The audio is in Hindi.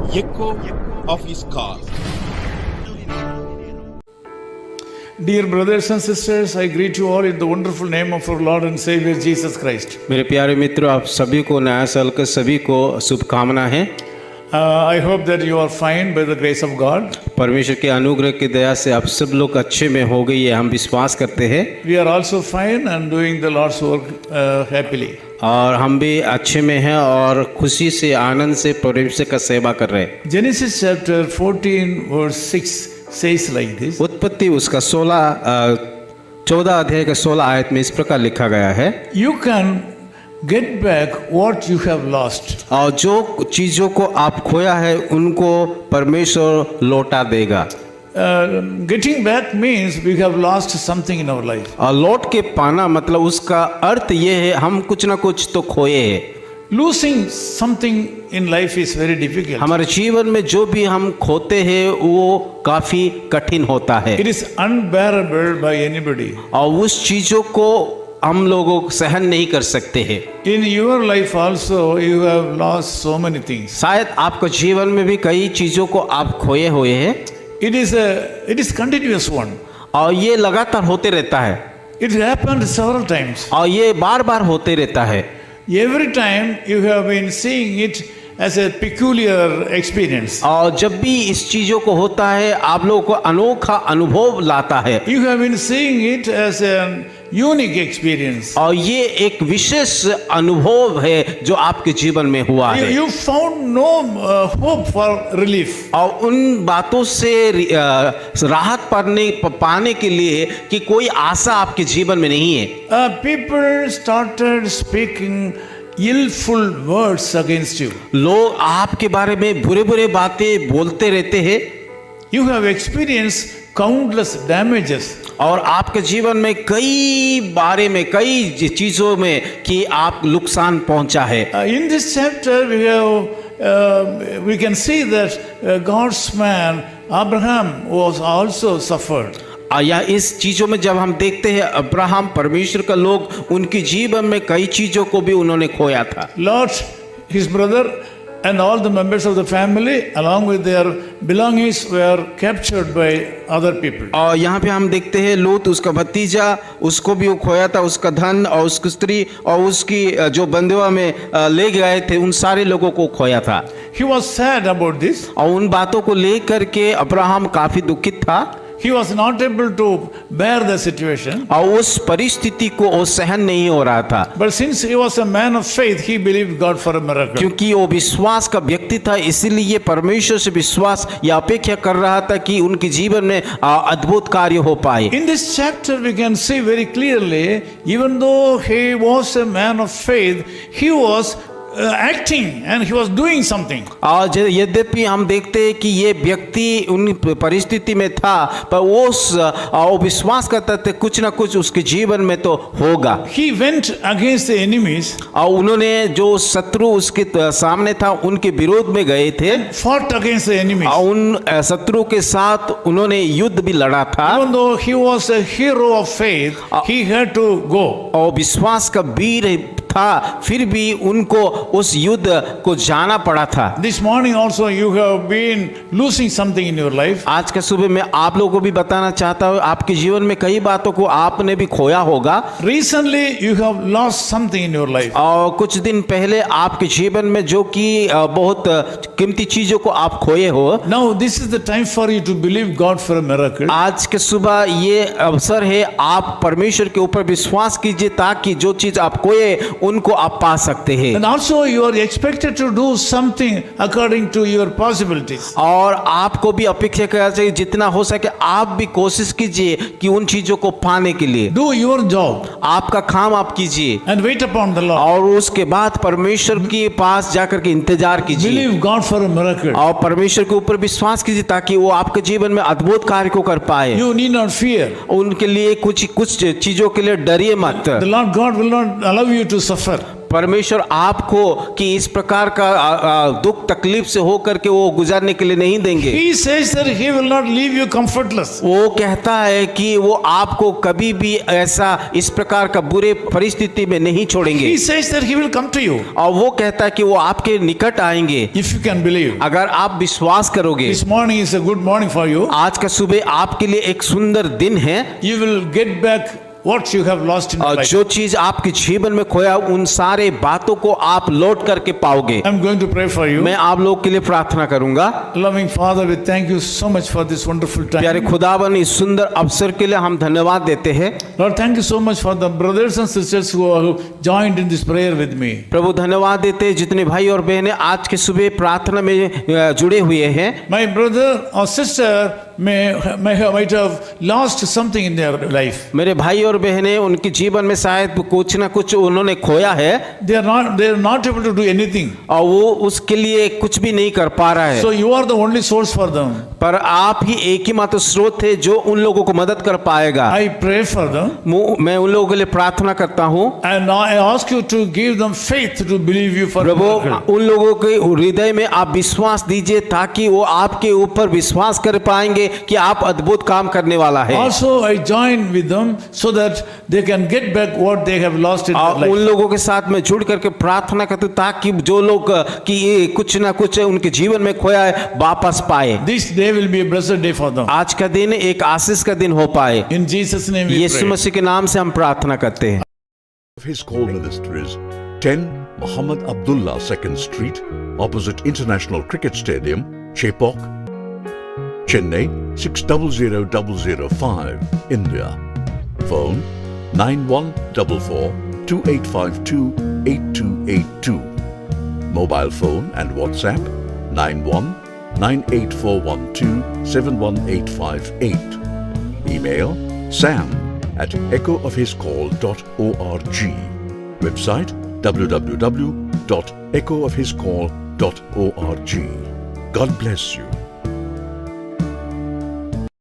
echo of his call. Dear brothers and sisters, I greet you all in the wonderful name of our Lord and Savior Jesus Christ. मेरे प्यारे मित्रों, आप सभी को नया साल के सभी को शुभकामना है। I hope that you are fine by the grace of God. परमेश्वर के अनुग्रह की दया से आप सब लोग अच्छे में हो गई है, हम विश्वास करते हैं। We are also fine and doing the Lord's work happily. और हम भी अच्छे में हैं और खुशी से आनंद से परमेश्वर का सेवा कर रहे हैं। Genesis chapter 14 verse 6 says like this. उत्पत्ति उसका 14 अध्याय का 16 आयत में इस प्रकार लिखा गया है, You can get back what you have lost. और जो चीज़ों को आप खोया है उनको परमेश्वर लौटा देगा। Getting back means we have lost something in our life. और लौट के पाना मतलब उसका अर्थ ये है हम कुछ ना कुछ तो खोए हैं। Losing something in life is very difficult. हमारे जीवन में जो भी हम खोते हैं वो काफी कठिन होता है It is unbearable by anybody. और उस चीजों को हम लोगों सहन नहीं कर सकते हैं। In your life also you have lost so many things. शायद आपके जीवन में भी कई चीजों को आप खोए हुए हैं It is continuous one. और ये लगातार होते रहता है It happened several times. और ये बार बार होते रहता है। Every time you have been seeing it as a peculiar experience. और जब भी इस चीजों को होता है आप लोगों को अनोखा अनुभव लाता है You have been seeing it as a unique experience. और ये एक विशेष अनुभव है जो आपके जीवन में हुआ है। You found no hope for relief. और उन बातों से राहत पाने के लिए कि कोई आशा आपके जीवन में नहीं है। People started speaking illful words against you. लोग आपके बारे में बुरे बुरे बातें बोलते रहते हैं You have experienced countless damages. और आपके जीवन में कई बारे में कई चीजों में कि आप नुकसान पहुंचा है। In this chapter we can see that God's man Abraham was also suffered. या इस चीजों में जब हम देखते हैं अब्राहम परमेश्वर का लोग उनके जीवन में कई चीजों को भी उन्होंने खोया था। Lot, his brother and all the members of the family along with their belongings were captured by other people. और यहाँ पे हम देखते हैं लूत उसका भतीजा उसको भी वो खोया था, उसका धन और उसकी स्त्री और उसकी जो बंधुआ में ले गए थे उन सारे लोगों को खोया था। He was sad about this. और उन बातों को लेकर के अब्राहम काफी दुखित था। He was not able to bear the situation. और उस परिस्थिति को वो सहन नहीं हो रहा था। But since he was a man of faith, he believed God for a miracle. क्योंकि वो विश्वास का व्यक्ति था इसीलिए परमेश्वर से विश्वास या अपेक्षा कर रहा था कि उनके जीवन में अद्भुत कार्य हो पाए। In this chapter we can see very clearly, even though he was a man of faith, he was acting and he was doing something. और यद्यपि हम देखते हैं कि ये व्यक्ति उन परिस्थिति में था पर वो विश्वास करता था कुछ ना कुछ उसके जीवन में तो होगा। He went against the enemies. और उन्होंने जो शत्रु उसके सामने था उनके विरोध में गए थे। Fought against the enemies. और उन शत्रु के साथ उन्होंने युद्ध भी लड़ा था। Even though he was a hero of faith, he had to go. और विश्वास का वीर था फिर भी उनको उस युद्ध को जाना पड़ा था। This morning also you have been losing something in your life. आज के सुबह में आप लोगों को भी बताना चाहता हूँ आपके जीवन में कई बातों को आपने भी खोया होगा। Recently you have lost something in your life. और कुछ दिन पहले आपके जीवन में जो कि बहुत कीमती चीजों को आप खोए हो। Now this is the time for you to believe God for a miracle. आज के सुबह ये अवसर है आप परमेश्वर के ऊपर विश्वास कीजिए ताकि जो चीज आप खोए उनको आप पा सकते हैं। And also you are expected to do something according to your possibilities. और आपको भी अपेक्षा करना चाहिए जितना हो सके आप भी कोशिश कीजिए कि उन चीजों को पाने के लिए। Do your job. आपका काम आप कीजिए And wait upon the Lord. और उसके बाद परमेश्वर के पास जाकर के इंतजार कीजिए। Believe God for a miracle. और परमेश्वर के ऊपर विश्वास कीजिए ताकि वो आपके जीवन में अद्भुत कार्य को कर पाए। You need not fear. उनके लिए कुछ चीजों के लिए डरिए मत। The Lord God will not allow you to suffer. परमेश्वर आपको कि इस प्रकार का दुख तकलीफ से होकर के वो गुजारने के लिए नहीं देंगे। He says that he will not leave you comfortless. वो कहता है कि वो आपको कभी भी ऐसा इस प्रकार का बुरे परिस्थिति में नहीं छोड़ेंगे। He says that he will come to you. और वो कहता है कि वो आपके निकट आएंगे If you can believe. अगर आप विश्वास करोगे। This morning is a good morning for you. आज का सुबह आपके लिए एक सुंदर दिन है। You will get back what you have lost in your और life. जो चीज आपके जीवन में खोया उन सारे बातों को आप लौट करके पाओगे। I'm going to pray for you. मैं आप लोग के लिए प्रार्थना करूंगा। Loving Father, we thank you so much for this wonderful प्यारे time. खुदावन इस सुंदर अवसर के लिए हम धन्यवाद देते हैं। Lord, thank you so much for the brothers and sisters who have joined in this prayer with me. प्रभु धन्यवाद देते हैं जितने भाई और बहनें आज के सुबह प्रार्थना में जुड़े हुए हैं। My brother or sister might have lost something in their life. मेरे भाई और बहनें उनके जीवन में शायद कुछ ना कुछ उन्होंने खोया है। They are not able to do anything. और वो उसके लिए कुछ भी नहीं कर पा रहा है। So you are the only source for them. पर आप ही एक ही मात्र स्रोत है जो उन लोगों को मदद कर पाएगा। I pray for them. मैं उन लोगों के लिए प्रार्थना करता हूँ। And I ask you to give them faith to believe you for Prabhu miracle. उन लोगों के हृदय में आप विश्वास दीजिए ताकि वो आपके ऊपर विश्वास कर पाएंगे कि आप अद्भुत काम करने वाला है। Also I join with them so that they can get back what they have lost in their उन life. लोगों के साथ में जुड़ करके प्रार्थना करते ताकि जो लोग कि ये कुछ ना कुछ उनके जीवन में खोया है वापस पाए। This day will be a blessed day for them. आज का दिन एक आशीष का दिन हो पाए। In Jesus' name we Yeshu pray. मसीह के नाम से हम प्रार्थना करते हैं। Of his call ministries, 10 Muhammad Abdullah 2nd Street, opposite International Cricket Stadium, Chepauk, Chennai 600005, India. Phone 9144 2852 8282. Mobile phone and WhatsApp 91 98412 71858. Email sam@echoofhiscall.org. Website www.echoofhiscall.org. God bless you.